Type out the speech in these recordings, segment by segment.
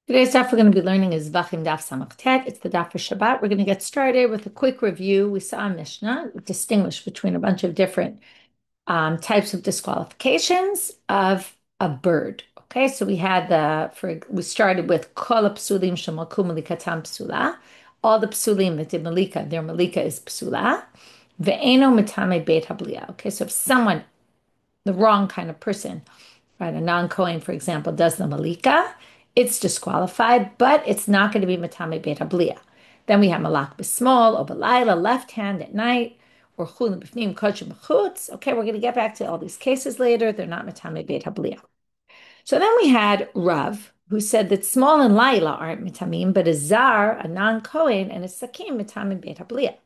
Today's daf we're going to be learning is Zevachim daf samach tet. It's the daf for Shabbat. We're going to get started with a quick review. We saw in Mishna distinguish between a bunch of different types of disqualifications of a bird. Okay, so we started with kol psulim shemalku melikatam psula. All the psulim that did melika, their melika is psula. Ve'eno mitame beit habliya. Okay, so if someone, the wrong kind of person, right, a non-kohen, for example, does the malika, it's disqualified, but it's not going to be matame beit habliya. Then we have malak b'smol or b'layla, left hand at night, or chulin b'fnim kodesh b'chutz. Okay, we're going to get back to all these cases later. They're not matame beit habliya. So then we had Rav, who said that small and layla aren't mitamim, but a zar, a non-kohen, and a sakim mitamim beit habliya.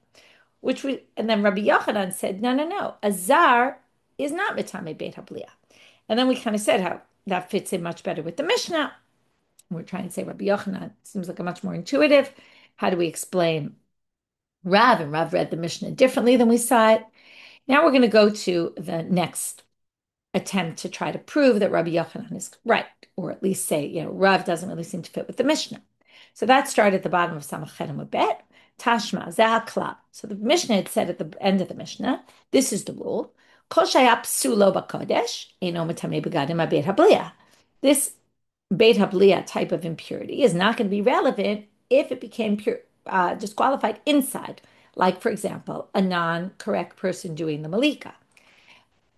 And then Rabbi Yehuda said, no, a zar is not mitame beit habliya. And then we kind of said how that fits in much better with the Mishnah. We're trying to say Rabbi Yochanan seems like a much more intuitive. How do we explain Rav? And Rav read the Mishnah differently than we saw it. Now we're going to go to the next attempt to try to prove that Rabbi Yochanan is right, or at least say, Rav doesn't really seem to fit with the Mishnah. So that started at the bottom of Samachet and Bet. Tashma, Zahakla. So the Mishnah had said at the end of the Mishnah, this is the rule. Kol shayap psulo b'kodesh, eno matame begadim abeit habliya. This beit habliya type of impurity is not going to be relevant if it became disqualified inside, like, for example, a non-correct person doing the melika.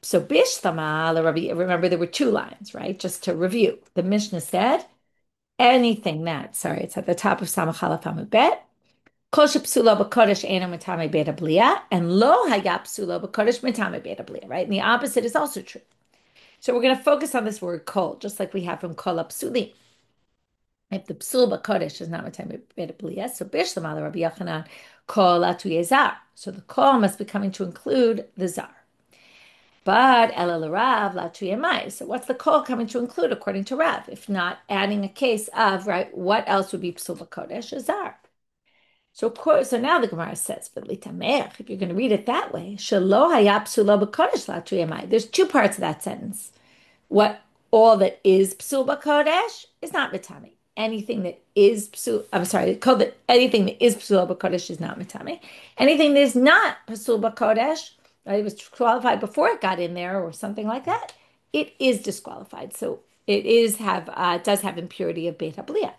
So bishtama, remember there were two lines, right? Just to review. The Mishnah said it's at the top of Samachalaf Amud Bet. Kol shepsula b'kodesh eno mitame beit habliya, and lo haya psula b'kodesh mitame beit habliya, right? And the opposite is also true. So we're going to focus on this word kol, just like we have from kol psulim. If the psul b'kodesh is not mitame beit habliya, so bishlam Rabbi Yochanan kol atu zar. So the kol must be coming to include the zar. But ela Rav latu mai. So what's the kol coming to include according to Rav? If not adding a case of, right, what else would be psul b'kodesh? A zar. So now the Gemara says, if you're going to read it that way, there's two parts of that sentence. What all that is psul b'kodesh is not mitame. Anything that is anything that is psul b'kodesh is not mitame. Anything that is not psul b'kodesh, right, it was qualified before it got in there or something like that, it is disqualified. So it does have impurity of beit habliya.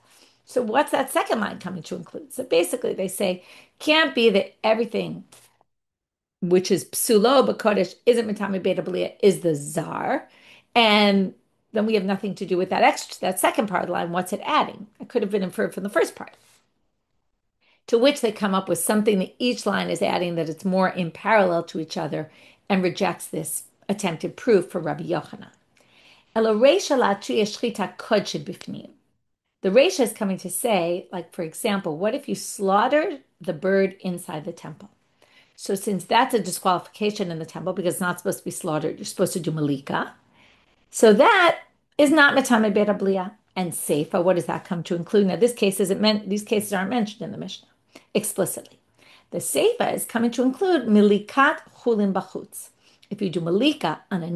So what's that second line coming to include? So basically they say, can't be that everything which is psulo b'kodesh isn't mitame beit habliya is the zar. And then we have nothing to do with that second part of the line. What's it adding? It could have been inferred from the first part. To which they come up with something that each line is adding that it's more in parallel to each other and rejects this attempted proof for Rabbi Yochanan. Elo reisha la'atri shchita kodsheh bifnim. The Reisha is coming to say, like, for example, what if you slaughtered the bird inside the temple? So since that's a disqualification in the temple because it's not supposed to be slaughtered, you're supposed to do melika. So that is not matame beit habliya. And seifa, what does that come to include? Now, these cases aren't mentioned in the Mishnah explicitly. The seifa is coming to include milikat chulin bachutz. If you do melika on a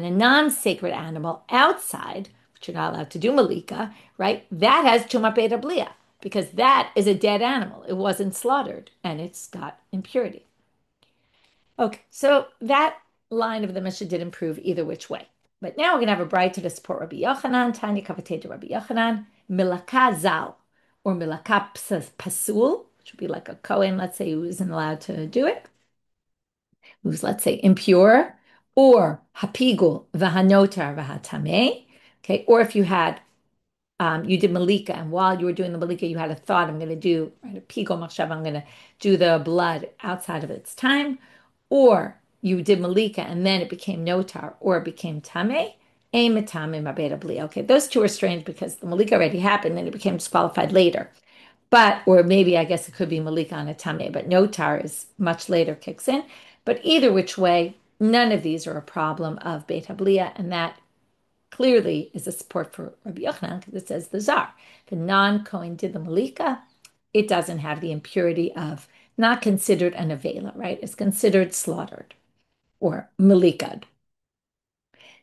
non-sacred animal outside, you're not allowed to do melika, right? That has tumah beit habliya because that is a dead animal. It wasn't slaughtered and it's got impurity. Okay, so that line of the Mishnah did improve either which way. But now we're going to have a braita to support Rabbi Yochanan, Tanya Kavatei to Rabbi Yochanan, milaka zal, or milaka pasul, which would be like a kohen, let's say, who isn't allowed to do it, who's, let's say, impure, or hapigul v'hanotar v'hatameh. Okay, or if you did malika, and while you were doing the malika, you had a thought, I'm going to do, right, a pigo machshav, I'm going to do the blood outside of its time, or you did malika and then it became notar, or it became tameh, okay, those two are strange because the malika already happened and it became disqualified later. Or maybe I guess it could be malika on a tameh, but notar is much later, kicks in. But either which way, none of these are a problem of beit habliya, and that clearly is a support for Rabbi Yochanan because it says the zar. The non-kohen did the melika. It doesn't have the impurity of not considered a neveila, right? It's considered slaughtered or melikad.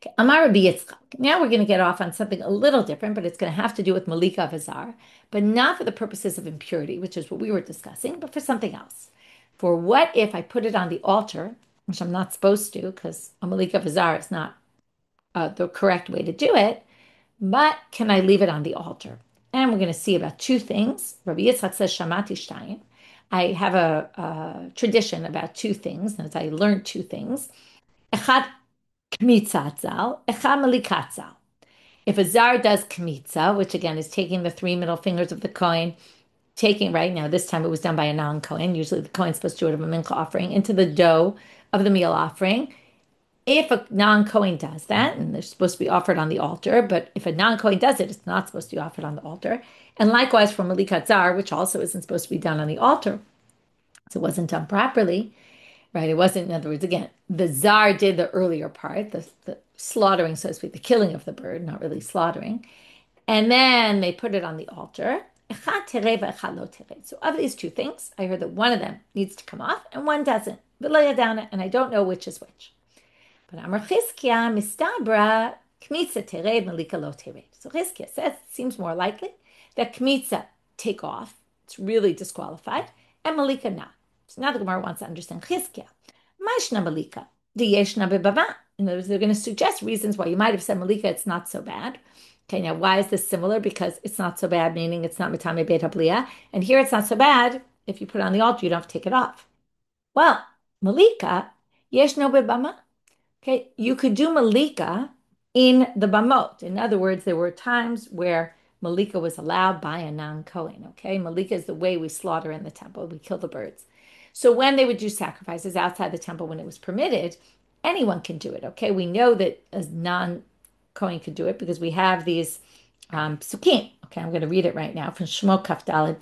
Okay, Amar Rabbi Yitzchak. Now we're going to get off on something a little different, but it's going to have to do with melika of azar, but not for the purposes of impurity, which is what we were discussing, but for something else. For what if I put it on the altar, which I'm not supposed to, because a melika of azar is not the correct way to do it, but can I leave it on the altar? And we're going to see about two things. Rabbi Yitzchak says, Shamati Shtayim. I have a tradition about two things, and I learned two things. Echad kmitza tzal, echad melika tzal. If a zar does kmitza, which again is taking the three middle fingers of the kohen, taking right now, this time it was done by a non-kohen. Usually the kohen's supposed to do it of a mincha offering into the dough of the meal offering. If a non-kohen does that, and they're supposed to be offered on the altar, but if a non-kohen does it, it's not supposed to be offered on the altar. And likewise for melika tzar, which also isn't supposed to be done on the altar, so it wasn't done properly, right? It wasn't, in other words, again, the zar did the earlier part, the slaughtering, so to speak, the killing of the bird, not really slaughtering. And then they put it on the altar. Echad treifa, echad lo treifa. So of these two things, I heard that one of them needs to come off and one doesn't. And I don't know which is which. But Amar Chizkiyah mistabra kmitza terev melika lo terev. So Chizkiyah says it seems more likely that kmitza take off. It's really disqualified, and melika not. So now the Gemara wants to understand Chizkiyah. Mishna melika diyeshna bebava. In other words, they're going to suggest reasons why you might have said melika. It's not so bad. Okay, now why is this similar? Because it's not so bad, meaning it's not mitame beit habliya, and here it's not so bad. If you put it on the altar, you don't have to take it off. Well, melika yeshno bebama. Okay, you could do melika in the bamot. In other words, there were times where melika was allowed by a non-kohen. Okay, melika is the way we slaughter in the temple. We kill the birds. So when they would do sacrifices outside the temple, when it was permitted, anyone can do it. Okay, we know that a non-kohen could do it because we have these psukim. Okay, I'm going to read it right now from Shmo Kaf Daled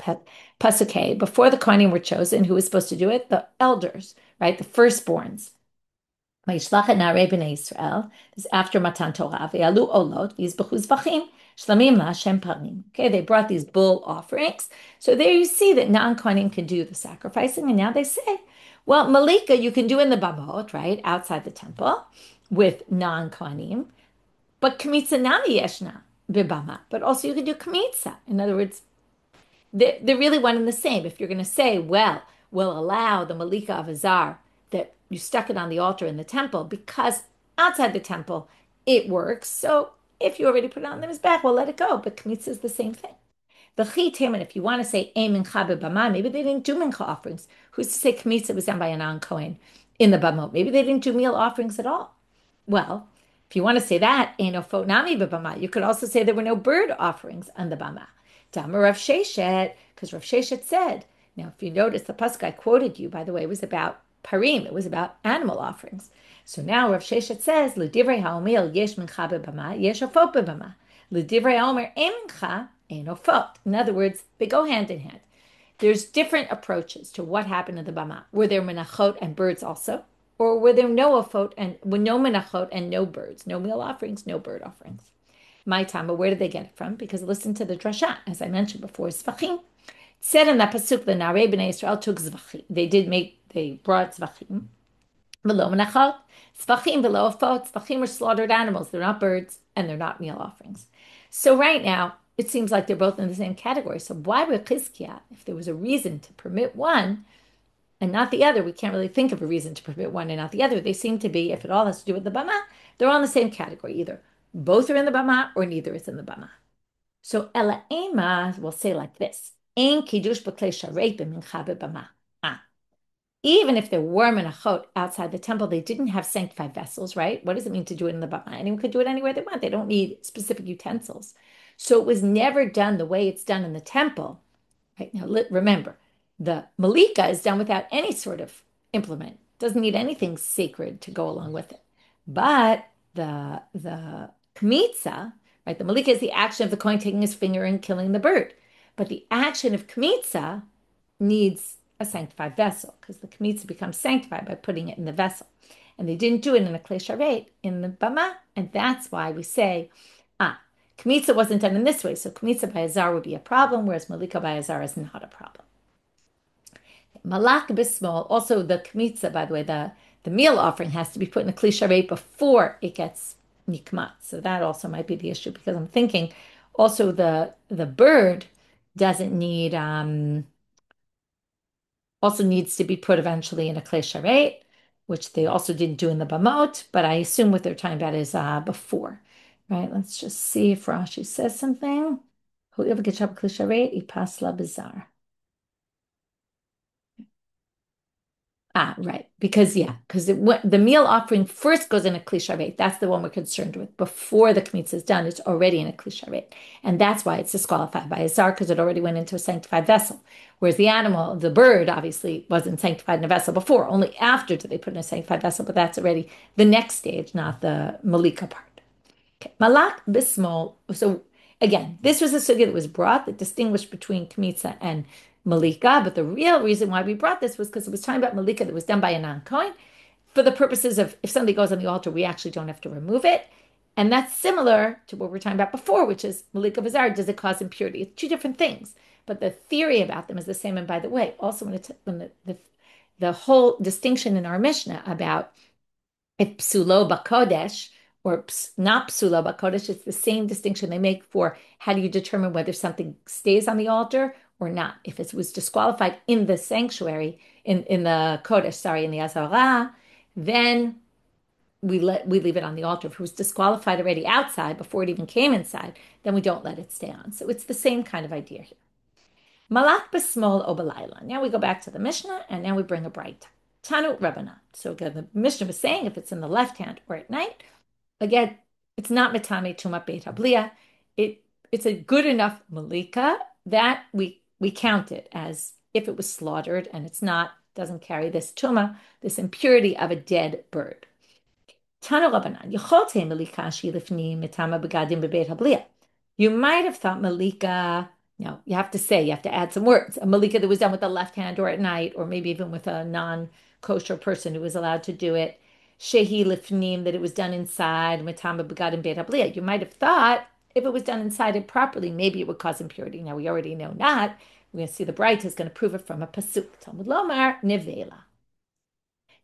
Pasukei. Before the kohenim were chosen, who was supposed to do it? The elders, right? The firstborns. This is after Matan Torah. Ve'alu olot v'yizbachu Zevachim shlamim la'Hashem parim. Okay, they brought these bull offerings. So there you see that non-kohenim can do the sacrificing, and now they say, well, melika you can do in the bamot, right, outside the temple with non-kohenim, but kmitza nami yeshna b'bama. But also you can do kmitza. In other words, they're really one and the same. If you're going to say, well, we'll allow the melika of azar that you stuck it on the altar in the temple because outside the temple it works. So if you already put it on the mizbech, well, let it go. But kmitza is the same thing. The chitamen, if you want to say ein mincha b'bama, maybe they didn't do mincha offerings. Who's to say kmitza was done by a non-kohen in the bamot? Maybe they didn't do meal offerings at all. Well, if you want to say that, ein ofot nami b'bama, you could also say there were no bird offerings on the bama. Dama Rav Sheshet, because Rav Sheshet said, now if you notice the pasuk I quoted you, by the way, was about parim, it was about animal offerings. So now Rav Sheshet says, L'divrei ha'omer yesh mincha b'bama, yesh ofot b'bama. L'divrei ha'omer ein mincha, ein ofot. In other words, they go hand in hand. There's different approaches to what happened in the bama. Were there menachot and birds also? Or were there no ofot and no menachot and no birds? No meal offerings, no bird offerings. My tama, where did they get it from? Because listen to the drasha, as I mentioned before, Zevachim. It said in that pasuk, the Narei B'nai Israel took Zevachim. They brought Zevachim. V'lo menachot. Zevachim v'lo ofot. Zevachim are slaughtered animals. They're not birds, and they're not meal offerings. So right now, it seems like they're both in the same category. So why would Chizkiyah, if there was a reason to permit one and not the other, we can't really think of a reason to permit one and not the other. They seem to be, if it all has to do with the bama, they're all in the same category. Either both are in the bama or neither is in the bama. So ela ema will say like this: Ein kiddush b'klei shareit b'mincha b'bama. Even if there were menachot outside the temple, they didn't have sanctified vessels, right? What does it mean to do it in the bama? Anyone could do it anywhere they want. They don't need specific utensils. So it was never done the way it's done in the temple. Right now, remember, the melika is done without any sort of implement. Doesn't need anything sacred to go along with it. But the kmitza, right? The melika is the action of the kohen taking his finger and killing the bird. But the action of kmitza needs a sanctified vessel because the kmitza becomes sanctified by putting it in the vessel. And they didn't do it in a klei sharet, in the bama. And that's why we say, kmitza wasn't done in this way. So kmitza by azar would be a problem, whereas melika by azar is not a problem. Malak bismol, also the kmitza, by the way, the meal offering has to be put in a klei sharet before it gets nikmat. So that also might be the issue because I'm thinking also the bird doesn't need also needs to be put eventually in a kli sharet, which they also didn't do in the bamot, but I assume what they're talking about is before, right? Let's just see if Rashi says something. Whoever gets up kli sharet, ipas la bizarre. Right. Because the meal offering first goes in a kli sharet. That's the one we're concerned with. Before the kmitza is done, it's already in a kli sharet. And that's why it's disqualified by a zar, because it already went into a sanctified vessel. Whereas the animal, the bird, obviously wasn't sanctified in a vessel before. Only after did they put in a sanctified vessel, but that's already the next stage, not the melika part. Okay. Malak bismol. So again, this was a sugya that was brought that distinguished between kmitza and melika. But the real reason why we brought this was because it was talking about melika that was done by a non-kohen for the purposes of if somebody goes on the altar, we actually don't have to remove it. And that's similar to what we were talking about before, which is melika bizarre. Does it cause impurity? It's two different things, but the theory about them is the same. And by the way, also when the whole distinction in our Mishnah about if psulo bakodesh or not psulo bakodesh, it's the same distinction they make for how do you determine whether something stays on the altar or not. If it was disqualified in the sanctuary, in the kodesh, sorry, in the azara, then we leave it on the altar. If it was disqualified already outside before it even came inside, then we don't let it stay on. So it's the same kind of idea here. Malak b'smol o b'layla. Now we go back to the Mishnah, and now we bring a braita. Tanu Rabbanit. So again, the Mishnah was saying if it's in the left hand or at night, again, it's not metame tumat beit habliya. It's a good enough melika that we count it as if it was slaughtered and it's not, doesn't carry this tuma, this impurity of a dead bird. Tanu Rabbanan. Yechote melika shi lifni mitama begadim bebeit habliya. You might have thought melika. No, you have to add some words. A melika that was done with the left hand or at night, or maybe even with a non-kosher person who was allowed to do it. Shehi lifnim, that it was done inside. Matama begadim beit habliya. You might have thought if it was done inside it properly, maybe it would cause impurity. Now we already know not. We're going to see the braita is going to prove it from a pasuk. Talmud lomar neveila.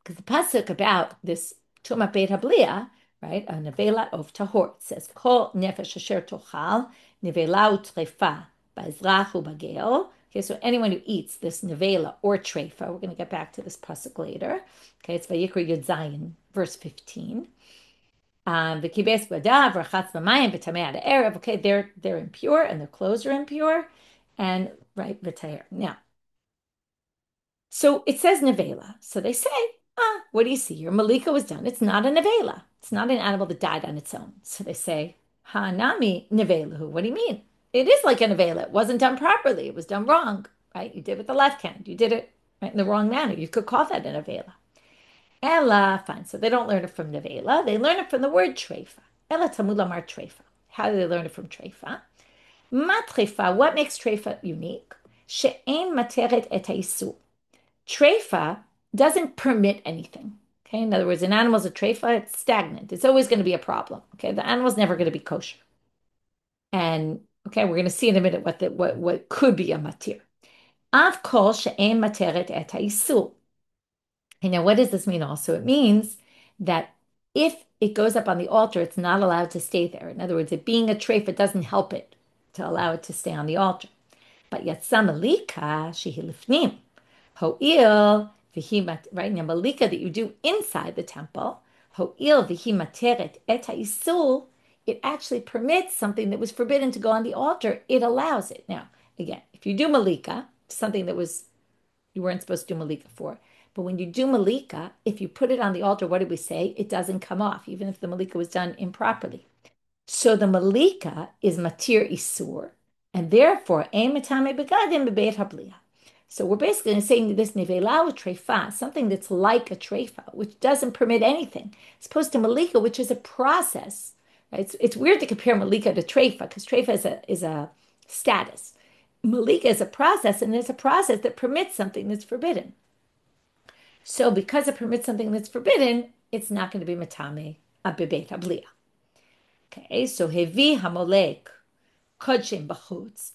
Because the pasuk about this tumat beit habliya, right? A neveila of tahor. It says kol nefesh asher tochal neveila treifa. Okay, so anyone who eats this neveila or treifa, we're going to get back to this pasuk later. Okay, it's Vayikra Yud Zayin, verse 15. Okay, they're impure and their clothes are impure, and right v'tayer. Now, so it says neveila. So they say, what do you see? Your melika was done. It's not a neveila. It's not an animal that died on its own. So they say, nami nevelahu. What do you mean? It is like a neveila. It wasn't done properly. It was done wrong, right? You did with the left hand. You did it right in the wrong manner. You could call that a neveila. Ella, fine. So they don't learn it from neveila. They learn it from the word treifa. Ella tamud lamar treifa. How do they learn it from treifa? Ma treifa. What makes treifa unique? She'ein materet et ha'isur. Treifa doesn't permit anything. Okay, in other words, an animal's a treifa, it's stagnant. It's always going to be a problem. Okay, the animal's never going to be kosher. And okay, we're going to see in a minute what could be a matir. Av kol she'en materet et ha'isur. And now, what does this mean also? It means that if it goes up on the altar, it's not allowed to stay there. In other words, it being a treifa doesn't help it to allow it to stay on the altar. But yet, some melika shehi lifnim. Ho'il v'himat, right now, melika that you do inside the temple, ho'il v'himateret et ha'isur, it actually permits something that was forbidden to go on the altar. It allows it. Now, again, if you do melika, something that you weren't supposed to do melika for, but when you do melika, if you put it on the altar, what did we say? It doesn't come off, even if the melika was done improperly. So the melika is matir isur, and therefore, ein metame begadim bebeit habliya. So we're basically saying this neveila treifa, something that's like a treifa, which doesn't permit anything, as opposed to melika, which is a process. Right? It's weird to compare melika to treifa because treifa is a status. Melika is a process, and it's a process that permits something that's forbidden. So because it permits something that's forbidden, it's not going to be matame bebeit habliya. Okay, so hevi hamolek kodshim b'chutz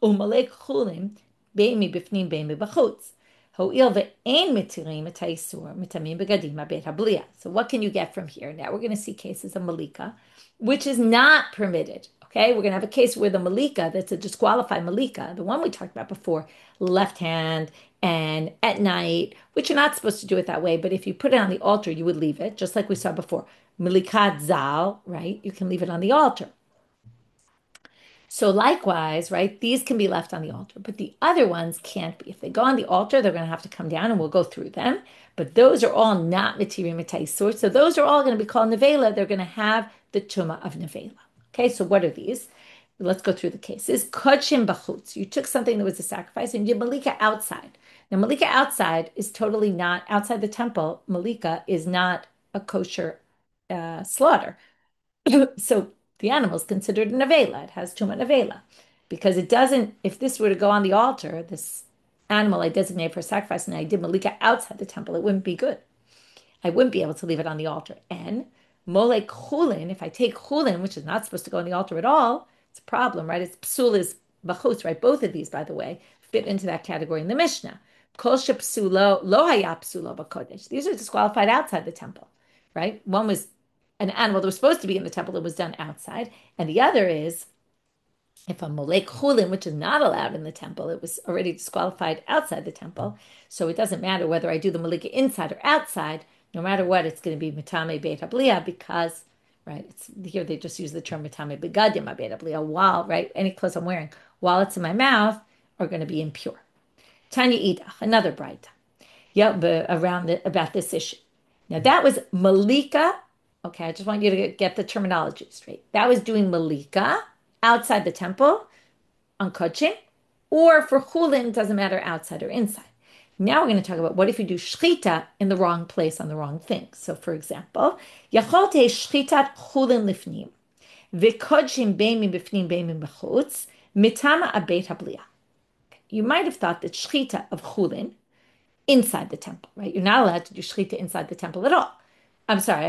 umalek chulim beimi b'fnim beimi b'chutz. Ho'il ve'ein mitirim et ha'isur mitamim begadim ha'beit habliya. So what can you get from here? Now we're going to see cases of melika, which is not permitted. Okay, we're going to have a case where the melika, that's a disqualified melika, the one we talked about before, left hand and at night, which you're not supposed to do it that way, but if you put it on the altar, you would leave it, just like we saw before. Melikat zal, right? You can leave it on the altar. So likewise, right, these can be left on the altar, but the other ones can't be. If they go on the altar, they're going to have to come down and we'll go through them. But those are all not mitirim etaisur. So those are all going to be called neveila. They're going to have the tuma of neveila. Okay, so what are these? Let's go through the cases. Kodshim bachutz. You took something that was a sacrifice and you did melika outside. Now, melika outside is totally not, outside the temple, melika is not a kosher slaughter. So the animal is considered a neveila. It has tuma neveila because it doesn't, if this were to go on the altar, this animal I designate for sacrifice and I did melika outside the temple, it wouldn't be good. I wouldn't be able to leave it on the altar. And molek chulin, if I take chulin, which is not supposed to go on the altar at all, it's a problem, right? It's psul is bachutz, right? Both of these, by the way, fit into that category in the Mishna. Kol shepsulo lo haya psulo b'kodesh. These are disqualified outside the temple, right? One was an animal that was supposed to be in the temple, it was done outside. And the other is, if a molek chulin, which is not allowed in the temple, it was already disqualified outside the temple. So it doesn't matter whether I do the melika inside or outside. No matter what, it's going to be mitame beit habliya because, right, it's here they just use the term mitame begadim beit habliya, while, right, any clothes I'm wearing, while it's in my mouth, are going to be impure. Tanya idach, another braita, about this issue. Now that was melika. Okay, I just want you to get the terminology straight. That was doing melika outside the temple on kodshim, or for chulin, doesn't matter outside or inside. Now we're going to talk about what if you do shchita in the wrong place on the wrong thing. So for example, yacholte shchitat chulin lifnim, v'kodshim beimim b'fnim beimim b'chutz, mitama abeit habliya. You might have thought that shchita of chulin inside the temple, right? You're not allowed to do shchita inside the temple at all. I'm sorry,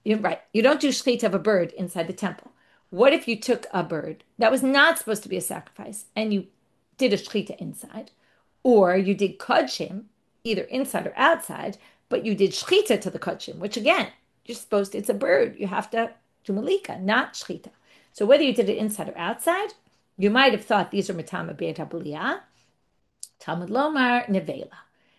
you're right. You don't do shchita of a bird inside the temple. What if you took a bird that was not supposed to be a sacrifice and you did a shchita inside? Or you did kodshim, either inside or outside, but you did shchita to the kodshim, which again, you're supposed to, it's a bird. You have to do melika, not shchita. So whether you did it inside or outside, you might have thought these are mitama beit habliya, Talmud lomar, neveila.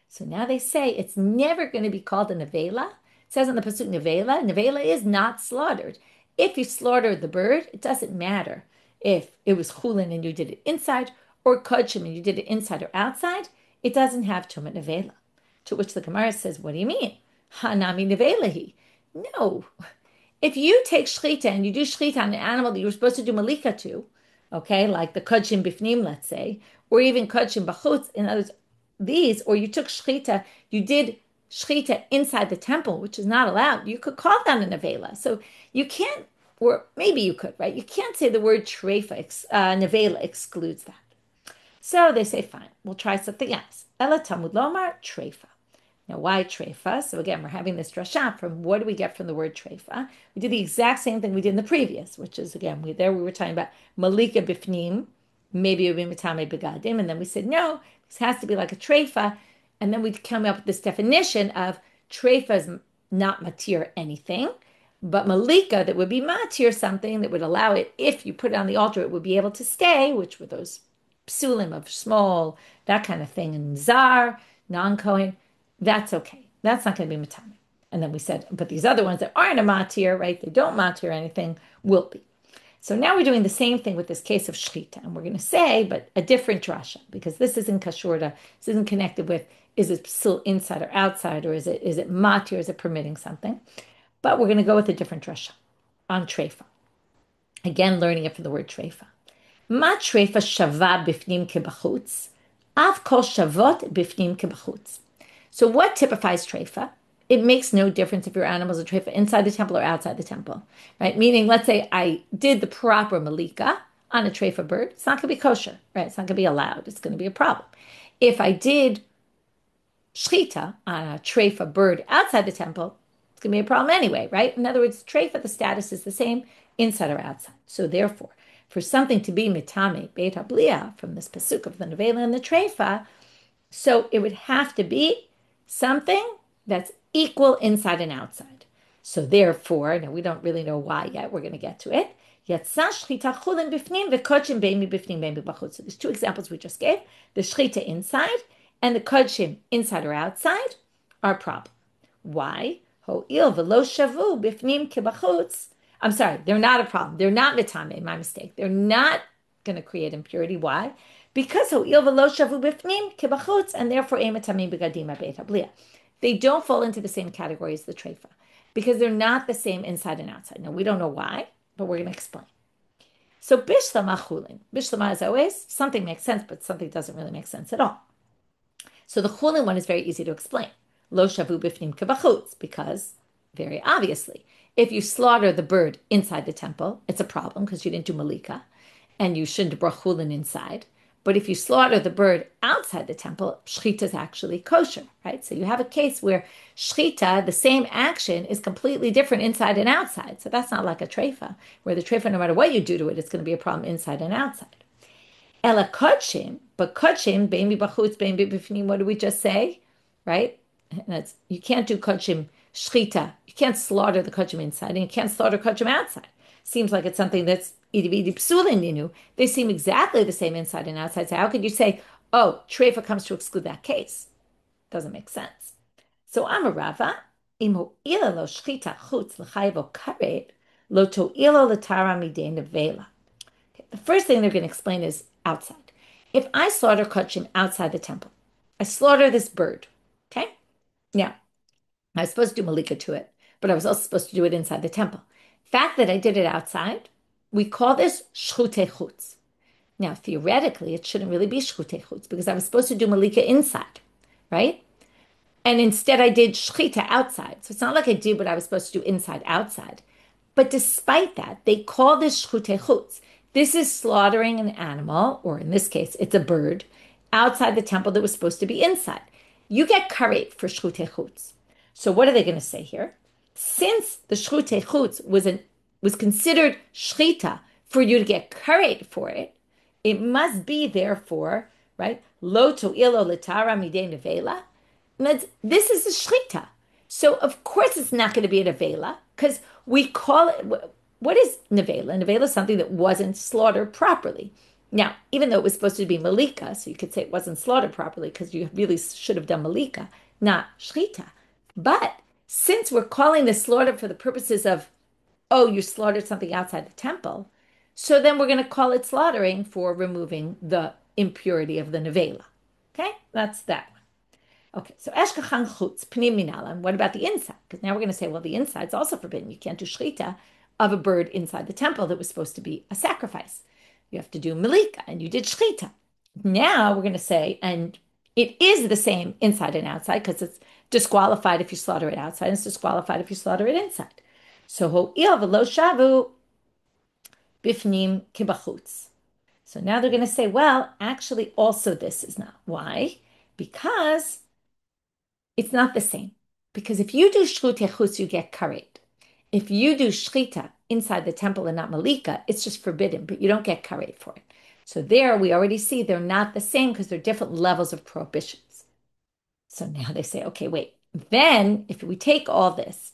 So now they say it's never going to be called a neveila. It says in the pasuk neveila. Neveila is not slaughtered. If you slaughtered the bird, it doesn't matter if it was chulin and you did it inside, or kodshim and you did it inside or outside. It doesn't have tumat neveila. To which the Gemara says, "What do you mean? Hanami neveilahi?" No. If you take shchita and you do shchita on an animal that you were supposed to do melika to, okay, like the kodshim bifnim, let's say, or even kodshim bachutz, in others, these, or you took shchita, you did shchita inside the temple, which is not allowed, you could call that a neveila. So you can't, or maybe you could, right? You can't say the word treifa, neveila excludes that. So they say, fine, we'll try something else. Ela Talmud lomar treifa. Now, why treifa? So again, we're having this drasha from what do we get from the word treifa? We did the exact same thing we did in the previous, which is, again, we were talking about melika bifnim, maybe it would be mitame begadim, and then we said, no, this has to be like a treifa, and then we come up with this definition of treifa is not matir anything, but melika that would be matir something that would allow it, if you put it on the altar, it would be able to stay, which were those psulim of small, that kind of thing, and zar, non-kohen, that's okay. That's not going to be matame. And then we said, but these other ones that aren't a matir, right, they don't matir anything, will be. So now we're doing the same thing with this case of shchita, and we're going to say, but a different drasha, because this isn't kashurta, this isn't connected with, is it still inside or outside, or is it matir, is it permitting something? But we're going to go with a different drasha on treifa. Again, learning it from the word treifa. Ma treifa shava bifnim kebachutz, av kol shavot bifnim kebachutz. So what typifies treifa? It makes no difference if your animal is a treifa inside the temple or outside the temple, right? Meaning, let's say I did the proper melika on a treifa bird, it's not going to be kosher, right? It's not going to be allowed. It's going to be a problem. If I did shchita on a treifa bird outside the temple, it's going to be a problem anyway, right? In other words, treifa, the status is the same inside or outside. So therefore, for something to be mitame beit habliya from this pasuk of the neveila and the treifa, So it would have to be something that's equal inside and outside. So therefore, now we don't really know why yet. We're going to get to it. So there's two examples we just gave. The shchita inside and the kodshim inside or outside are a problem. Why? I'm sorry, they're not a problem. They're not mitame, my mistake. They're not going to create impurity. Why? Because and therefore they don't fall into the same category as the treifa because they're not the same inside and outside. Now we don't know why, but we're going to explain. So bishlama chulin. Bishlama, as always, something makes sense, but something doesn't really make sense at all. So the chulin one is very easy to explain. Lo shavu bifnim kebachutz, because very obviously, if you slaughter the bird inside the temple, it's a problem because you didn't do melika, and you shouldn't have brought chulin inside. But if you slaughter the bird outside the temple, shchita is actually kosher, right? So you have a case where shchita, the same action, is completely different inside and outside. So that's not like a treifa, where the treifa, no matter what you do to it, it's going to be a problem inside and outside. Ela kodshim, but kodshim, bein b'chutz, bein b'bifnim, what did we just say, right? And you can't do kodshim shchita. You can't slaughter the kodshim inside, and you can't slaughter kodshim outside. Seems like it's something that's they seem exactly the same inside and outside. So how could you say, oh, treifa comes to exclude that case? Doesn't make sense. So I'm a Rava. The first thing they're going to explain is outside. If I slaughter kodshim outside the temple, I slaughter this bird. Okay? Now, I was supposed to do melika to it, but I was also supposed to do it inside the temple. Fact that I did it outside, we call this shchutei chutz. Now, theoretically, it shouldn't really be shchutei chutz because I was supposed to do melika inside, right? And instead I did shchita outside. So it's not like I did what I was supposed to do inside, outside. But despite that, they call this shchutei chutz. This is slaughtering an animal, or in this case, it's a bird, outside the temple that was supposed to be inside. You get karet for shchutei chutz. So what are they going to say here? Since the shchutei chutz was considered shchita for you to get karet for it, it must be therefore, right? Lo to'ilo litara midei neveila. This is a shchita. So of course it's not going to be a neveila because we call it, what is neveila? Neveila is something that wasn't slaughtered properly. Now, even though it was supposed to be melika, so you could say it wasn't slaughtered properly because you really should have done melika, not shchita. But since we're calling this slaughter for the purposes of, oh, you slaughtered something outside the temple, so then we're going to call it slaughtering for removing the impurity of the neveila. Okay, that's that one. Okay, so eshkachan chutz, pnim minalan. What about the inside? Because now we're going to say, well, the inside's also forbidden. You can't do shchita of a bird inside the temple that was supposed to be a sacrifice. You have to do melika, and you did shchita. Now we're going to say, and it is the same inside and outside because it's disqualified if you slaughter it outside, and it's disqualified if you slaughter it inside. So ho'il v'lo shavu bifnim kibachutz. So now they're going to say, well, actually, also this is not. Why? Because it's not the same. Because if you do shchutei chutz, you get karet. If you do shchita inside the temple and not melika, it's just forbidden, but you don't get karet for it. So there we already see they're not the same because they're different levels of prohibitions. So now they say, okay, wait. Then if we take all this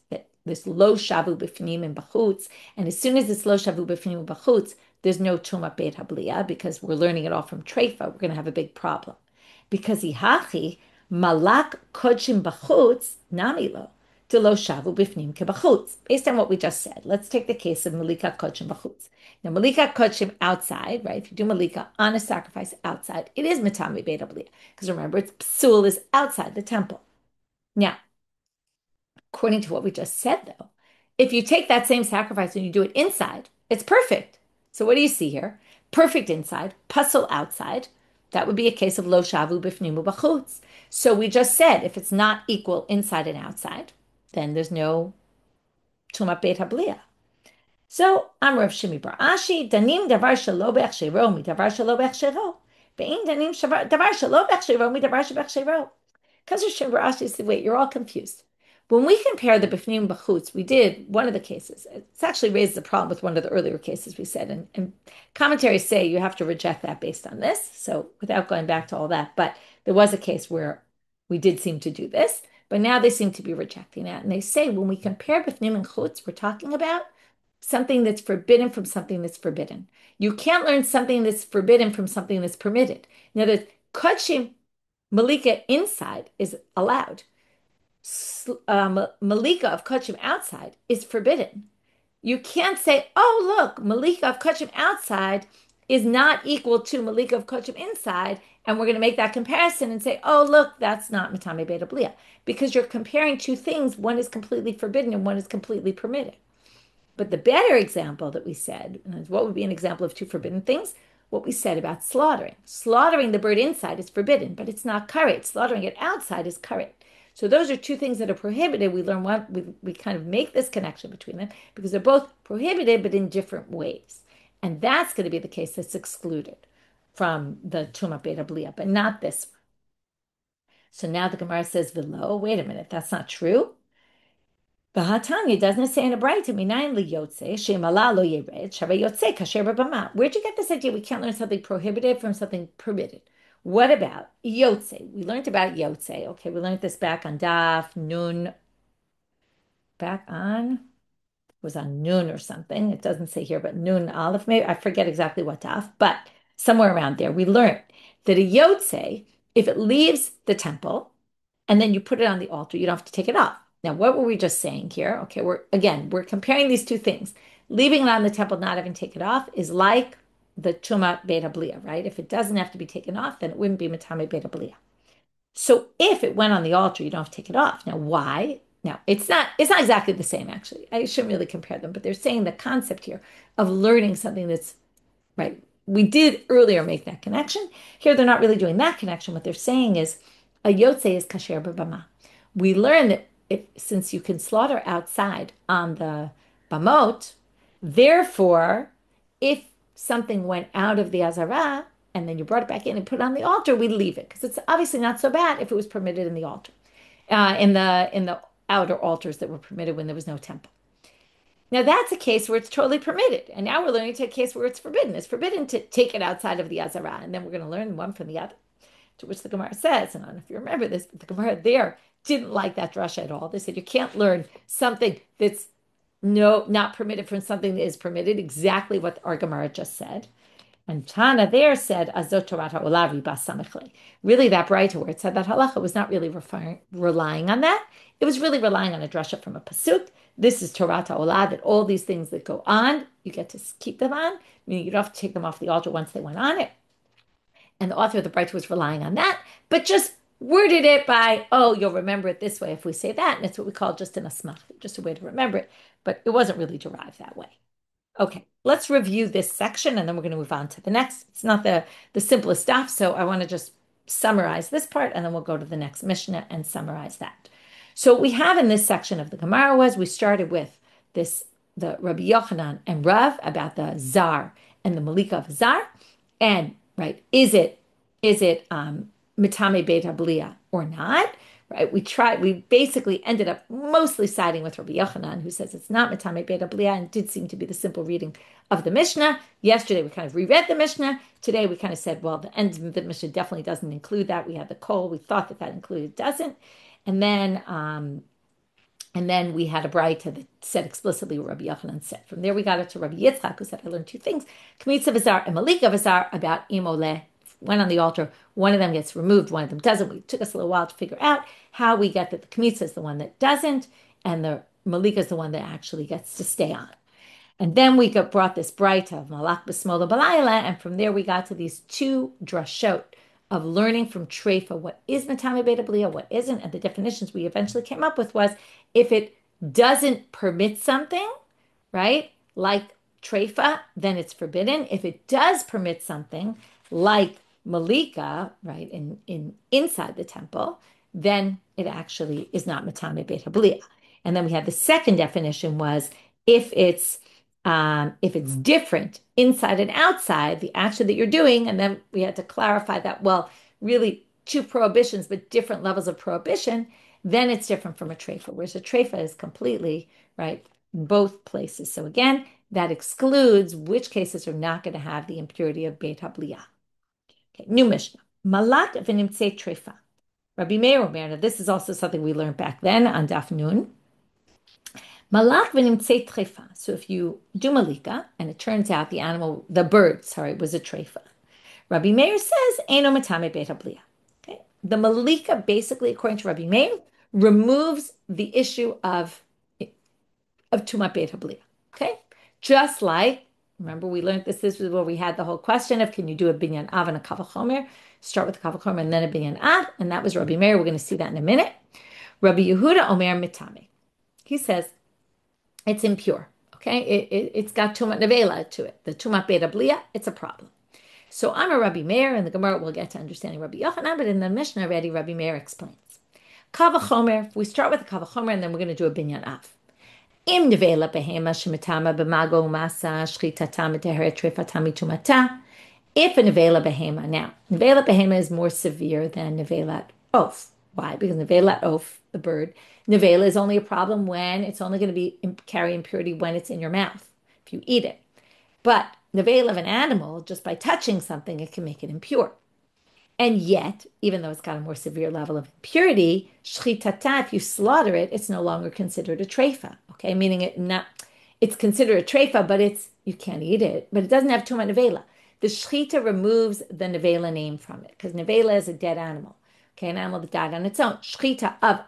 lo shavu b'fnim and b'chutz, and as soon as it's lo shavu b'fnim and b'chutz, there's no tumat beit habliya because we're learning it all from treifa, we're going to have a big problem. Because ihachi malak kodshim b'chutz namilo to lo shavu b'fnim kebachutz. Based on what we just said, let's take the case of melika kodshim b'chutz. Now, melika kodshim outside, right? If you do melika on a sacrifice outside, it is mitami beit habliya because remember, it's psul is outside the temple. Now, according to what we just said, though, if you take that same sacrifice and you do it inside, it's perfect. So what do you see here? Perfect inside, puzzle outside. That would be a case of lo shavu b'fnim u'b'chutz. So we just said if it's not equal inside and outside, then there's no tumat beit habliya. So I'm Rav Shimi bar Ashi, danim davar shelo be'achshero mi davar shelo be'achshero. Be'in danim davar shelo be'achshero mi davar shelo be'achshero. Because Rav Shimi bar Ashi said, wait, you're all confused. When we compare the bifnim b'chutz, we did one of the cases. It's actually raised a problem with one of the earlier cases we said, and commentaries say you have to reject that based on this. So without going back to all that, but there was a case where we did seem to do this, but now they seem to be rejecting that. And they say when we compare bifnim and chutz, we're talking about something that's forbidden from something that's forbidden. You can't learn something that's forbidden from something that's permitted. Now, the kachim melika inside is allowed. Melika of kachim outside is forbidden. You can't say, oh, look, melika of kachim outside is not equal to melika of kachim inside, and we're going to make that comparison and say, oh, look, that's not mitame beta blia, because you're comparing two things. One is completely forbidden and one is completely permitted. But the better example that we said, what would be an example of two forbidden things? What we said about slaughtering. Slaughtering the bird inside is forbidden, but it's not karet. Slaughtering it outside is karet. So those are two things that are prohibited. We learn what we kind of make this connection between them because they're both prohibited, but in different ways. And that's going to be the case that's excluded from the Tuma Beta Blia, but not this one. So now the Gemara says below, wait a minute, that's not true. V'hatanya doesn't say in a braita minayin liyotze she'mala lo yered shavei yotze kasher b'bama. Where'd you get this idea? We can't learn something prohibited from something permitted. What about yotze? We learned about yotze. Okay, we learned this back on daf nun. Back on was on nun or something. It doesn't say here, but nun aleph. Maybe I forget exactly what daf, but somewhere around there we learned that a yotze, if it leaves the temple and then you put it on the altar, you don't have to take it off. Now, what were we just saying here? Okay, we're comparing these two things. Leaving it on the temple, not having taken it off, is like the tuma beta blia, right? If it doesn't have to be taken off, then it wouldn't be matame beta blia. So if it went on the altar, you don't have to take it off. Now, why? Now, it's not exactly the same, actually. I shouldn't really compare them, but they're saying the concept here of learning something that's right. We did earlier make that connection. Here, they're not really doing that connection. What they're saying is a yotze is kasher b'bama. We learn that since you can slaughter outside on the bamot, therefore, if something went out of the azara and then you brought it back in and put it on the altar, we leave it because it's obviously not so bad if it was permitted in the altar, in the outer altars that were permitted when there was no temple. Now that's a case where it's totally permitted, and now we're learning to a case where it's forbidden. It's forbidden to take it outside of the azara, and then we're going to learn one from the other. To which the Gemara says, and I don't know if you remember this, but the Gemara there didn't like that drasha at all. They said you can't learn something that's not permitted from something that is permitted, exactly what our Gemara just said. And Tana there said, Azot Torah olavi basamichle. Really, that braita where it said that halacha was not really relying on that. It was really relying on a drasha from a pasuk. This is Torah Olah, that all these things that go on, you get to keep them on, meaning you don't have to take them off the altar once they went on it. And the author of the braita was relying on that, but just worded it by, oh, you'll remember it this way if we say that. And it's what we call just an asmach, just a way to remember it. But it wasn't really derived that way. Okay, let's review this section and then we're going to move on to the next. It's not the simplest stuff, so I want to just summarize this part and then we'll go to the next Mishna and summarize that. So what we have in this section of the Gemara was we started with the Rabbi Yochanan and Rav about the zar and the melika of zar. And right, is it mitame beta blia or not? Right, we basically ended up mostly siding with Rabbi Yochanan, who says it's not mitame beta blia, and it did seem to be the simple reading of the Mishnah. Yesterday we kind of reread the Mishnah. Today we kind of said, well, the end of the Mishnah definitely doesn't include that. We had the kol. We thought that included, doesn't. And then we had a braita that said explicitly what Rabbi Yochanan said. From there, we got it to Rabbi Yitzchak, who said, I learned two things. Kmitza v'zar and melika v'zar about imole. Went on the altar, one of them gets removed, one of them doesn't. It took us a little while to figure out how we get that the kmitza is the one that doesn't, and the melika is the one that actually gets to stay on. And then we brought this braita of malak b'smola b'layla, and from there we got to these two drashot of learning from treifa what is matame beta blia, what isn't, and the definitions we eventually came up with was if it doesn't permit something, right, like treifa, then it's forbidden. If it does permit something like melika, right, in inside the temple, then it actually is not matame beta blia. And then we had the second definition was if it's different inside and outside, the action that you're doing, and then we had to clarify that, well, really two prohibitions, but different levels of prohibition, then it's different from a treifa, whereas a treifa is completely, right, in both places. So again, that excludes which cases are not going to have the impurity of beit habliya. Okay, new Mishnah. Malak v'nimtzei treifa. Rabbi Meir Omer, now this is also something we learned back then on Daf Nun. Malak v'nimtzei treifa. So if you do melika, and it turns out the bird, was a treifa. Rabbi Meir says, Eino matame beit habliya. Okay, the melika basically, according to Rabbi Meir, removes the issue of tumat beit habliya. Okay, just like, remember we learned this. This was where we had the whole question of can you do a binyan av and a kal vachomer? Start with the kal vachomer and then a binyan av, and that was Rabbi Meir. We're going to see that in a minute. Rabbi Yehuda Omer mitame. He says it's impure. Okay, it's got tumat neveila to it. The tumat beit habliya, it's a problem. So I'm a Rabbi Meir, and the Gemara will get to understanding Rabbi Yochanan, but in the Mishna already, Rabbi Meir explains. Kal vachomer, we start with the kal vachomer, and then we're going to do a binyan av. Im neveila behema shemitama b'mago masa shchitata miteheret treifata mitumata. If a neveila behema, now neveila behema is more severe than neveila oaf. Why? Because neveila oaf, the bird, neveila is only a problem when it's only going to carry impurity when it's in your mouth, if you eat it. But neveila of an animal, just by touching something, it can make it impure. And yet, even though it's got a more severe level of impurity, shchitata, if you slaughter it, it's no longer considered a treifa. Okay, meaning it's considered a treifa, but you can't eat it, but it doesn't have tumat neveila. The shchita removes the neveila name from it, because neveila is a dead animal. Okay, an animal that died on its own. Shchita of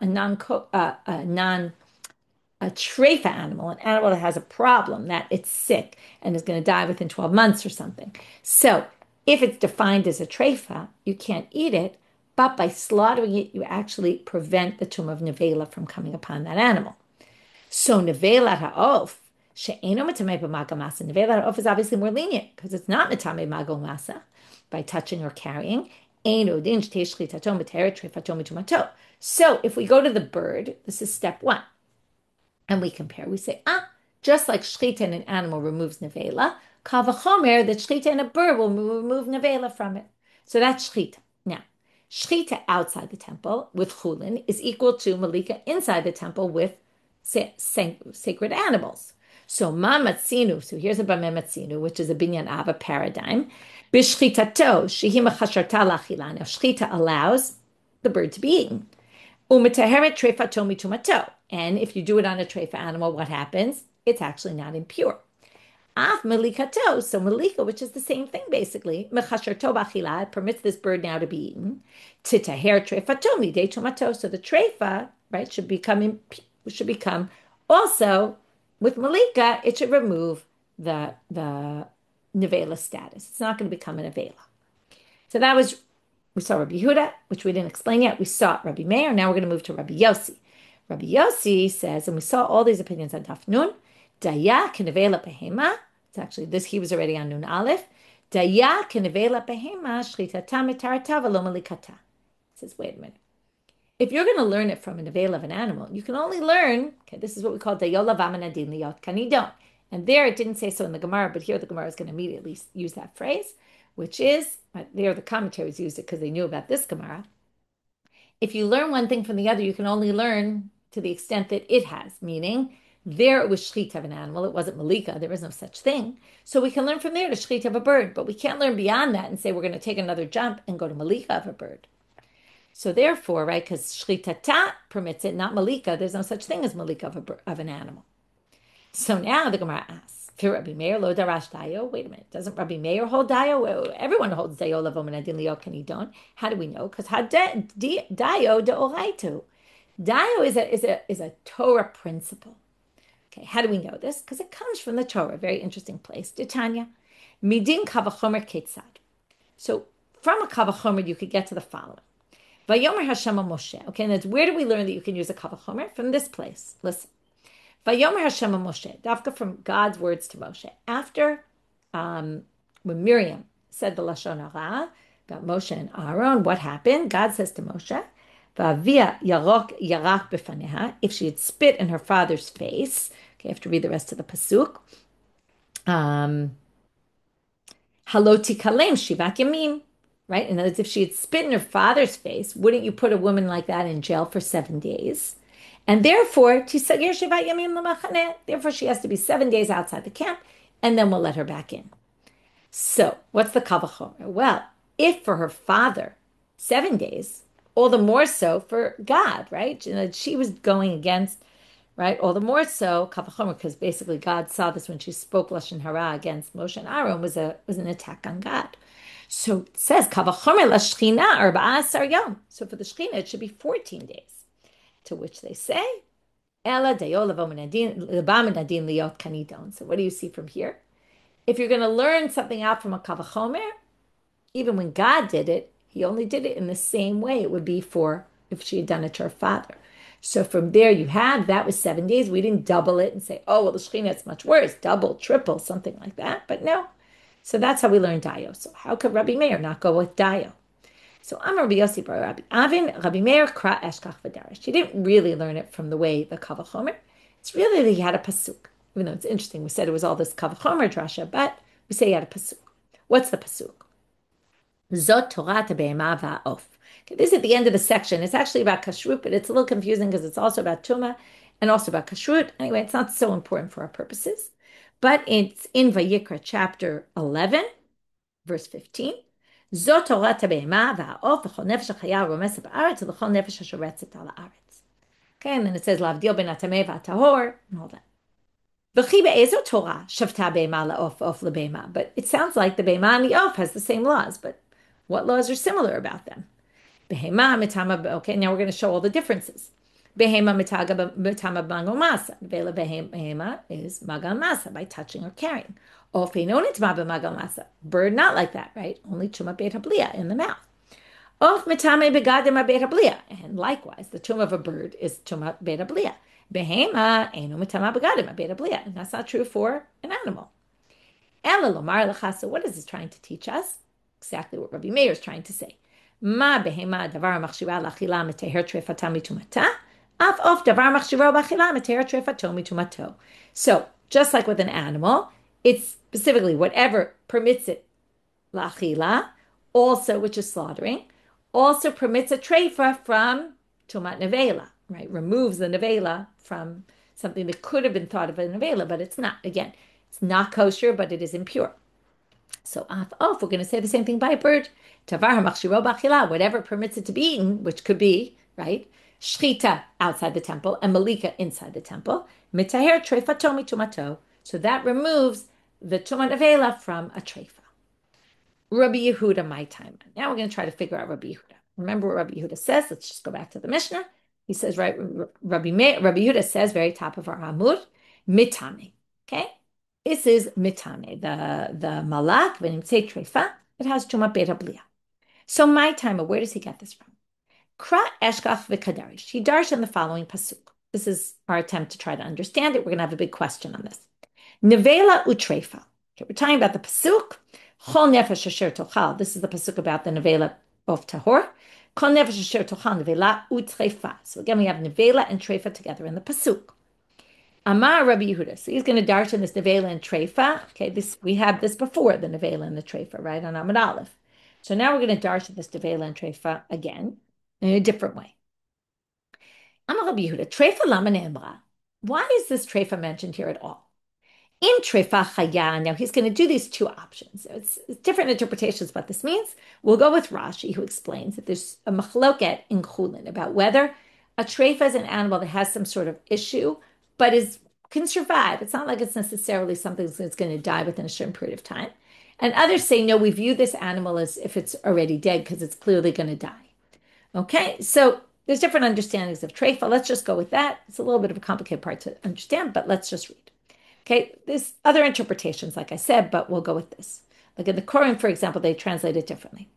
a treifa animal, an animal that has a problem, that it's sick and is going to die within 12 months or something. So if it's defined as a treifa, you can't eat it, but by slaughtering it, you actually prevent the tum of neveila from coming upon that animal. So neveila ha'of, she'eno mitame b'mago masa. Neveila ha'of is obviously more lenient because it's not mitame b'mago masa by touching or carrying. Eino din shtei shchitato miteret treifato mitumato. So if we go to the bird, this is step one. And we compare, we say, just like shchita in an animal removes neveila, kal vachomer, that shchita in a bird will remove neveila from it. So that's shchita. Now, shchita outside the temple with chulin is equal to melika inside the temple with sacred animals. So ma matzinu, so here's a bama matzinu, which is a binyan av, a paradigm. B'shchitato, shehi mechasharta lachila. Now, shchita allows the bird to be eaten. U'metaheret treifato mitumato. And if you do it on a treifa animal, what happens? It's actually not impure. Af melikato, so melika, which is the same thing basically, mechasharto b'achila, it permits this bird now to be eaten. Titaher treifato midei tumato, so the treifa, right, should become also with melika, it should remove the neveila status. It's not going to become a neveila. So we saw Rabbi Yehuda, which we didn't explain yet. We saw Rabbi Meir. Now we're going to move to Rabbi Yossi. Rabbi Yossi says, and we saw all these opinions on Daf Nun, Daya kenevela behema. It's actually this, he was already on Nun Aleph. Daya kenevela behema shchitata mitarata v'lo melikata. He says, wait a minute. If you're going to learn it from a neveila of an animal, you can only learn, okay, this is what we call dayola vamanadin liyot kanidon. And there it didn't say so in the Gemara, but here the Gemara is going to immediately use that phrase, which is, there the commentaries used it because they knew about this Gemara. If you learn one thing from the other, you can only learn to the extent that it has, meaning there it was shchita of an animal, it wasn't melika, there is no such thing. So we can learn from there to shchita of a bird, but we can't learn beyond that and say we're going to take another jump and go to melika of a bird. So therefore, right, because shchitata permits it, not melika, there's no such thing as melika of an animal. So now the Gemara asks, Rabbi Meir lo darash dayo. Wait a minute, doesn't Rabbi Meir hold dayo? Everyone holds dayo lavomanadin liot kanidon. How do we know? Because dayo deoraitu. Dayo is a Torah principle. Okay, how do we know this? Because it comes from the Torah, a very interesting place. Titania, midin kavachomer ketzad. So from a kavachomer, you could get to the following. Vayomer Hashem Moshe. Okay, and that's where do we learn that you can use a kavachomer? From this place. Listen. Vayomer Hashem Moshe. Dafka from God's words to Moshe. After when Miriam said the Lashon Hara about Moshe and Aaron, what happened? God says to Moshe, Va'avia yarak b'faneha, if she had spit in her father's face. Okay, I have to read the rest of the pasuk. Haloti kalem shivat yamim. right? In other words, if she had spit in her father's face, wouldn't you put a woman like that in jail for 7 days? And therefore, therefore she has to be 7 days outside the camp, and then we'll let her back in. So, what's the kavachomer? Well, if for her father, 7 days, all the more so for God, right? She was going against, right? All the more so kavachomer, because basically God saw this when she spoke lashon hara against Moshe and Aaron was an attack on God. So it says kavachomer lashchina arba'asar yom. So for the shchina it should be 14 days. To which they say, Ela dayo levaminadin liot kanidon. So what do you see from here? If you're going to learn something out from a kavachomer, even when God did it, he only did it in the same way it would be for if she had done it to her father. So from there you had, that was 7 days. We didn't double it and say, oh, well, the Shekhinah, it's much worse, double, triple, something like that. But no. So that's how we learn Dayo. So how could Rabbi Meir not go with Dayo? So Amar Rabbi Yossi bar Rabbi Avin, Rabbi Meir kra eshkach v'darish. He didn't really learn it from the way the Kavachomer. It's really that he had a pasuk. Even though it's interesting, we said it was all this Kavachomer drasha, but we say he had a pasuk. What's the pasuk? Zot Torah be'ema va'of. Okay, this is at the end of the section. It's actually about kashrut, but it's a little confusing because it's also about tuma and also about kashrut. Anyway, it's not so important for our purposes. But it's in Vayikra chapter 11, verse 15. Zot Torah be'ema va'of v'chol nefesh hachaya romeset ba'aretz v'chol nefesh hashoretzet al haaretz. Okay, and then it says lavdil ben hatamei v'atahor and all that. But it sounds like the Behema and the Of has the same laws, but what laws are similar about them? Behema mitama. Okay, now we're going to show all the differences. Behema mitama magal masa. Vela behema is magal masa by touching or carrying. Of feinonet magal masa. Bird not like that, right? Only tuma beit habliya in the mouth. Of mitame begadim beit habliya, and likewise, the tumah of a bird is tuma beit habliya. Behema einu mitama begadim beit habliya, and that's not true for an animal. Ela lomar lechasa. What is this trying to teach us? Exactly what Rabbi Meir is trying to say. Ma behema davar machshira lachila meteher treifa mitumata. Af of davar machshira lachila meteher treifa mitumato. So just like with an animal, it's specifically whatever permits it lachila, also which is slaughtering, also permits a treifa from tumat neveila, right? Removes the neveila from something that could have been thought of as a neveila, but it's not. Again, it's not kosher, but it is impure. So if we're going to say the same thing by a bird, tavar machshiro b'achila, whatever permits it to be eaten, which could be, right, shchita outside the temple and melika inside the temple, mitaher treifa mitumato. So that removes the tumat neveila from a treifa. Rabbi Yehuda, my time. Now we're going to try to figure out Rabbi Yehuda. Remember what Rabbi Yehuda says? Let's just go back to the Mishna. He says, right, Rabbi Yehuda says, very top of our Amud, mitame. Okay? This is mitame, the malak, v'nimtzei treifa. It has tuma beit habliya. So my time, where does he get this from? Kra eshkach v'kadarish. He darshan in the following pasuk. This is our attempt to try to understand it. We're going to have a big question on this. Neveila utreifa. Okay, we're talking about the pasuk. Chol nefesh asher tochal. This is the pasuk about the neveila of tahor. Chol nefesh asher tochal neveila utreifa. So again, we have neveila and treifa together in the pasuk. Amar Rabbi Yehuda. So he's going to darshan this neveila and treifa. Okay, we had this before, the neveila and the treifa, right, on Amud Aleph. So now we're going to darshan this neveila and treifa again in a different way. Amar Rabbi Yehuda. Treifa lama ne'emra. Why is this treifa mentioned here at all? In treifa chaya. Now he's going to do these two options. So it's different interpretations what this means. We'll go with Rashi, who explains that there's a machloket in chulin about whether a treifa is an animal that has some sort of issue, but can survive. It's not like it's necessarily something that's going to die within a certain period of time. And others say, no, we view this animal as if it's already dead because it's clearly going to die. Okay, so there's different understandings of treifa. Let's just go with that. It's a little bit of a complicated part to understand, but let's just read. Okay, there's other interpretations, like I said, but we'll go with this. Like in the Quran, for example, they translate it differently.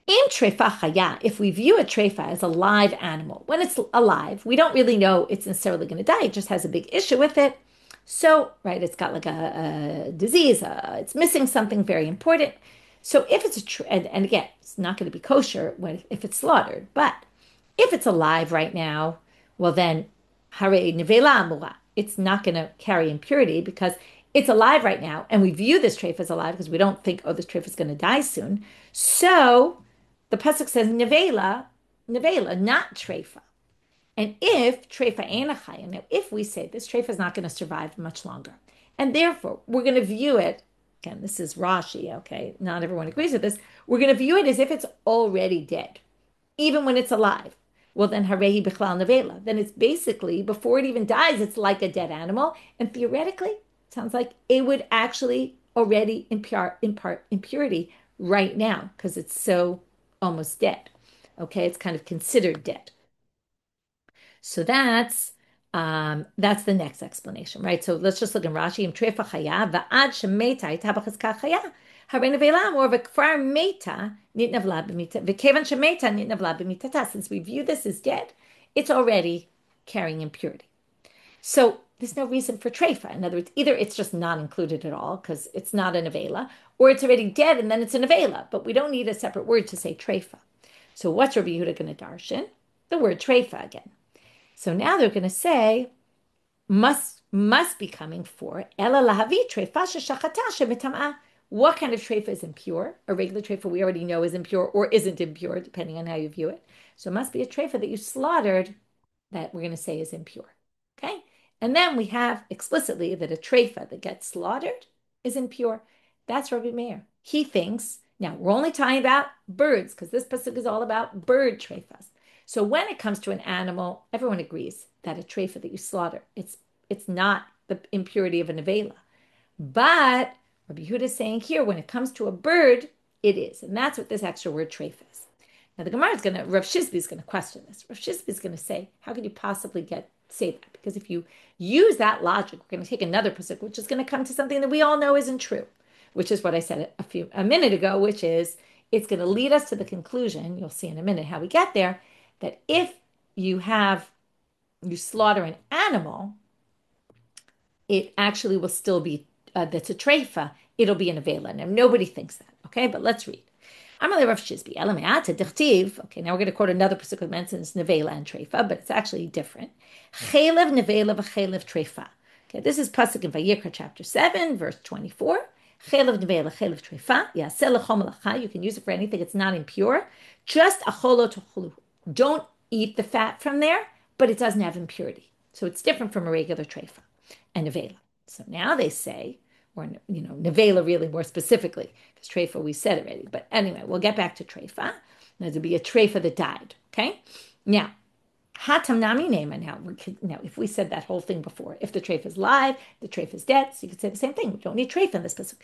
In treifa chaya, if we view a treifa as a live animal, when it's alive, we don't really know it's necessarily going to die. It just has a big issue with it. So, right, it's got like a disease. It's missing something very important. So if it's and again, it's not going to be kosher if it's slaughtered. But if it's alive right now, well then, hare neveila amura. It's not going to carry impurity because it's alive right now, and we view this treifa as alive because we don't think, oh, this treifa is going to die soon. So the pasuk says neveila, neveila, not treifa. And if treifa ain't a chaya, now if we say this treifa is not going to survive much longer, and therefore we're going to view it, again, this is Rashi, okay, not everyone agrees with this, we're going to view it as if it's already dead, even when it's alive. Well, then harehi bichlal neveila. Then it's basically, before it even dies, it's like a dead animal. And theoretically, it sounds like it would actually already impart impurity right now because it's so almost dead. Okay, it's kind of considered dead. So that's the next explanation, right? So let's just look in Rashi. Im treifa chaya va'ad shemeta itabachazka chaya. Hare nevela more of a kfar meta nitnavla b'mita v'kevan shemeta nitnavla b'mitata. Since we view this as dead, it's already carrying impurity. So there's no reason for treifa. In other words, either it's just not included at all because it's not a neveila, or it's already dead and then it's a neveila. But we don't need a separate word to say treifa. So what's Rabbi Yehuda going to darshan? The word treifa again. So now they're going to say must be coming for ela lahavi treifa sheshachata shemitama. What kind of treifa is impure? A regular treifa we already know is impure or isn't impure, depending on how you view it. So it must be a treifa that you slaughtered that we're going to say is impure. Okay? And then we have explicitly that a treifa that gets slaughtered is impure. That's Rabbi Meir. He thinks, now we're only talking about birds because this pasuk is all about bird treifas. So when it comes to an animal, everyone agrees that a treifa that you slaughter, it's not the impurity of a neveila. But Rabbi Yehuda is saying here, when it comes to a bird, it is. And that's what this extra word treifa is. Now the Gemara is going to, Rav Shizbi is going to question this. Rav Shizbi is going to say, how could you possibly say that? Because if you use that logic, we're going to take another pasuk, which is going to come to something that we all know isn't true, which is what I said a minute ago, which is it's going to lead us to the conclusion, you'll see in a minute how we get there, that if you slaughter an animal, it actually will still be, that's a treifa, it'll be a neveila. Now, nobody thinks that, okay? But let's read. Okay, now we're going to quote another pasuk that mentions neveila and treifa, but it's actually different. Cheilev, neveila, v'cheilev, treifa. Okay, this is pasuk in Vayikra chapter 7, verse 24. Cheilev, neveila, cheilev, treifa. Yaseh l'chom malacha. You can use it for anything. It's not impure. Just acholo tochulu. Don't eat the fat from there, but it doesn't have impurity. So it's different from a regular treifa and neveila. So now they say, or neveila really more specifically, because treifa we said already. But anyway, we'll get back to treifa. There'll be a treifa that died. Okay, now hatam nami nema. Now, if we said that whole thing before, if the treifa is live, the treifa is dead, so you could say the same thing. We don't need treifa in this pasuk.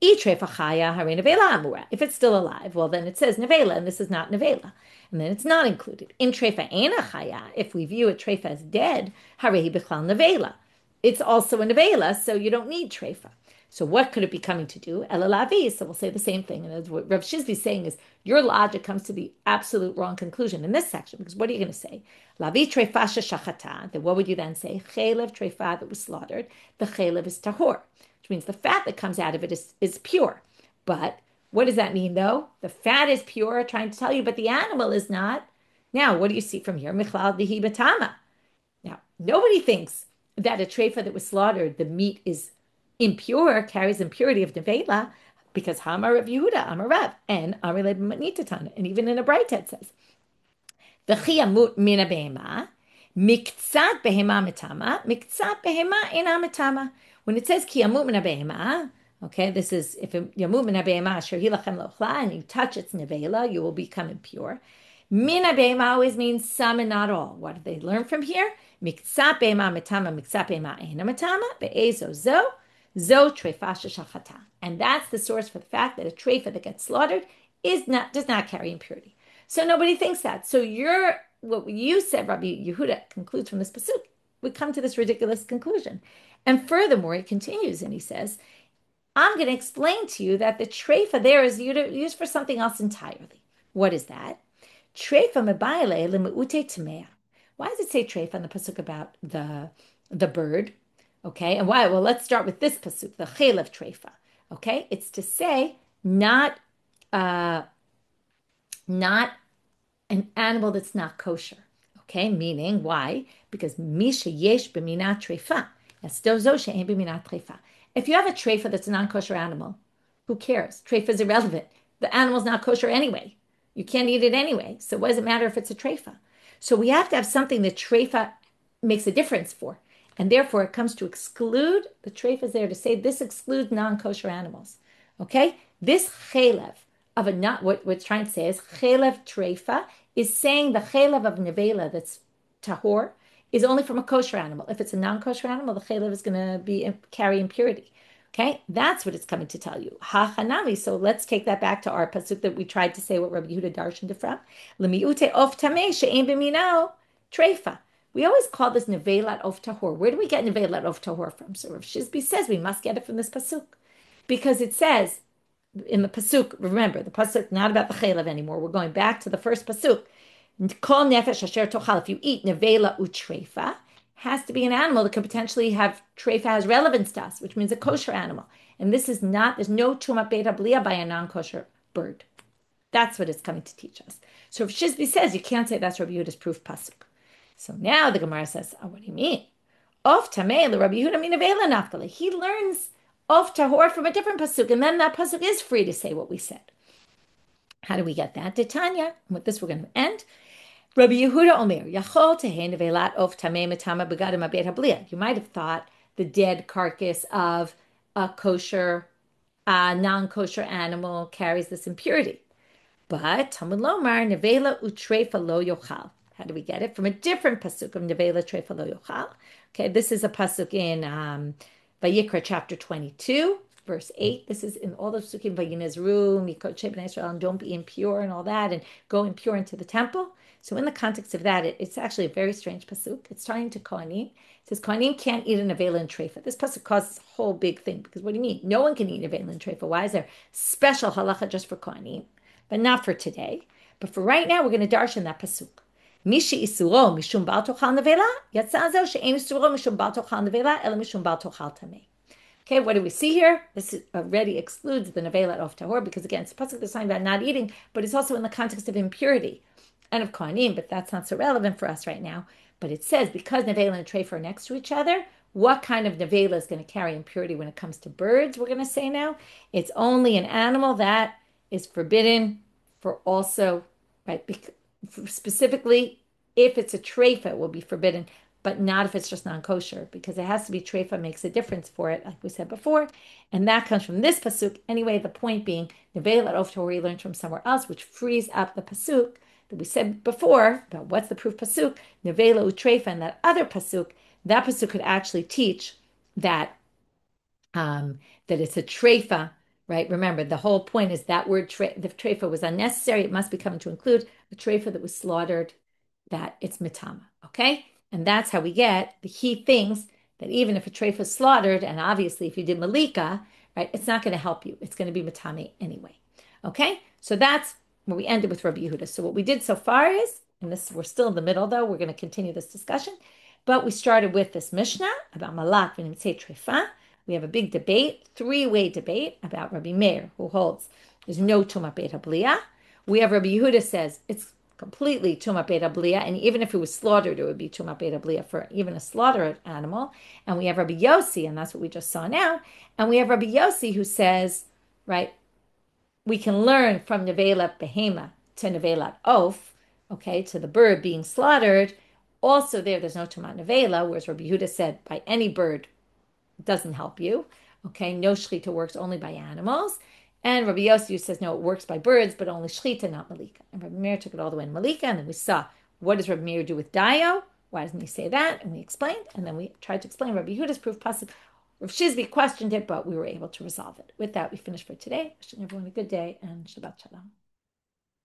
I treifa chaya hare neveila amura. If it's still alive, well then it says neveila, and this is not neveila, and then it's not included. In treifa ena chaya, if we view a treifa as dead, harehi bichlal neveila. It's also a neveila, so you don't need treifa. So what could it be coming to do? Elalavi. So we'll say the same thing. And what Rav Shizbi is saying is your logic comes to the absolute wrong conclusion in this section. Because what are you going to say? Lavi treifa shachata. Then what would you then say? Cheilev treifa that was slaughtered. The cheilev is tahor, which means the fat that comes out of it is pure. But what does that mean though? The fat is pure, trying to tell you, but the animal is not. Now, what do you see from here? Michlal dihi batama. Now, nobody thinks that a treifa that was slaughtered, the meat is impure, carries impurity of neveila, because Hamar Rabbi Yehuda, Amar Rav, and Amar Matnitatan, and even in a braita it says, "V'chiyamut mina behema, miktzat behema mitama, miktzat behema ina mitama." When it says kiyamut mina behema, okay, this is if yamut mina behema asher hilachem lochla, and you touch its neveila, you will become impure. Mina behema always means some and not all. What do they learn from here? Miktzat behema mitama, miktzat behema ina mitama, be'ezo zo. Zo treifa shachata, and that's the source for the fact that a treifa that gets slaughtered does not carry impurity. So nobody thinks that. So what you said, Rabbi Yehuda, concludes from this pasuk. We come to this ridiculous conclusion, and furthermore, he continues and he says, "I'm going to explain to you that the treifa there is used for something else entirely. What is that? Treifa mebaile lemeute tamea. Why does it say treifa in the pasuk about the bird?" Okay, and why? Well, let's start with this pasuk, the cheilev treifa. Okay, it's to say not an animal that's not kosher. Okay, meaning why? Because misha yesh b'minat treifa, dozo she'en b'minat treifa. If you have a treifa that's a non-kosher animal, who cares? Treifa is irrelevant. The animal's not kosher anyway. You can't eat it anyway. So what does it matter if it's a treifa? So we have to have something that treifa makes a difference for. And therefore, it comes to exclude, the treifa is there to say this excludes non-kosher animals. Okay? This cheilev of a not, what it's trying to say is cheilev treifa is saying the cheilev of neveila that's tahor is only from a kosher animal. If it's a non-kosher animal, the cheilev is going to carry impurity. Okay, that's what it's coming to tell you. Ha hanami. So let's take that back to our pasuk that we tried to say what Rabbi Yehuda darshaned from. Lemiute of tameh she'ein b'minao treifa. We always call this neveila of tahor. Where do we get neveila of tahor from? So Rav Shizbi says we must get it from this pasuk because it says in the pasuk. Remember, the pasuk not about the cheilev anymore. We're going back to the first pasuk. Kol nefesh asher tochal. If you eat neveila utreifa, has to be an animal that could potentially have treifa has relevance to us, which means a kosher animal. And this is not, there's no tumat beta blia by a non-kosher bird. That's what it's coming to teach us. So if Shizbi says, you can't say that's Rabbi Yehuda's proof pasuk. So now the Gemara says, oh, what do you mean? Of tamei Rabbi Yehuda min neveila naftali. He learns of tahor from a different pasuk, and then that pasuk is free to say what we said. How do we get that? Titania. And with this we're going to end. Rabbi Yehuda Omer, Yachol tehei nevelat of tamei metama begadim abet hablia. You might have thought the dead carcass of a kosher, non-kosher animal carries this impurity. But Talmud lomar neveila utreifa lo yochal. How do we get it? From a different pasuk of neveila treifa lo yochal. Okay, this is a pasuk in Vayikra chapter 22. Verse 8, this is in all the psukim, Vayinezru, Mikot Shebnei Israel, and don't be impure and all that, and go impure into the temple. So in the context of that, it's actually a very strange pasuk. It's talking to Kohanim. It says, Kohanim can't eat a neveila and treifa. This pasuk causes a whole big thing, because what do you mean? No one can eat neveila and treifa. Why is there special halacha just for Kohanim, but not for today? But for right now, we're going to darshan that pasuk. Mishi isuro mishum bal tochal neveila, yatzazo she'en isuro mishum bal tochal neveila, ela mishum bal tochal tamei. Okay, what do we see here? This already excludes the neveila of tahor because again, it's a pasuk that's talking about not eating, but it's also in the context of impurity and of kohanim, but that's not so relevant for us right now. But it says because neveila and treifa are next to each other, what kind of neveila is going to carry impurity when it comes to birds? We're going to say now it's only an animal that is forbidden for also, right? Specifically, if it's a treifa, it will be forbidden. But not if it's just non-kosher, because it has to be treifa makes a difference for it, like we said before. And that comes from this pasuk. Anyway, the point being, neveila of Torah we learned from somewhere else, which frees up the pasuk that we said before, about what's the proof pasuk, neveila utreifa, and that other pasuk, that pasuk could actually teach that, that it's a treifa, right? Remember, the whole point is that word, the treifa was unnecessary. It must be coming to include a treifa that was slaughtered, that it's mitama, okay? And that's how we get he thinks that even if a treifa is slaughtered, and obviously if you did melika, right, it's not going to help you. It's going to be matame anyway. Okay, so that's where we ended with Rabbi Yehuda. So what we did so far is, and this we're still in the middle though, we're going to continue this discussion, but we started with this Mishna about malak v'nimtzei treifa. We have a big debate, three-way debate about Rabbi Meir, who holds there's no tumat beit habliya. We have Rabbi Yehuda says it's completely tumat beit habliya, and even if it was slaughtered, it would be tumat beit habliya for even a slaughtered animal. And we have Rabbi Yossi, and that's what we just saw now. And we have Rabbi Yossi who says, right, we can learn from neveila behema to neveila oaf, okay, to the bird being slaughtered. Also there's no tumat neveila, whereas Rabbi Yehuda said by any bird doesn't help you. Okay, no shechita works only by animals. And Rabbi Yossi says, no, it works by birds, but only shechita, not melika. And Rabbi Meir took it all the way in melika, and then we saw, what does Rabbi Meir do with dayo? Why doesn't he say that? And we explained, and then we tried to explain Rabbi Yehuda's proof pasuk. Rav Shizbi questioned it, but we were able to resolve it. With that, we finished for today. Wishing everyone a good day, and Shabbat Shalom.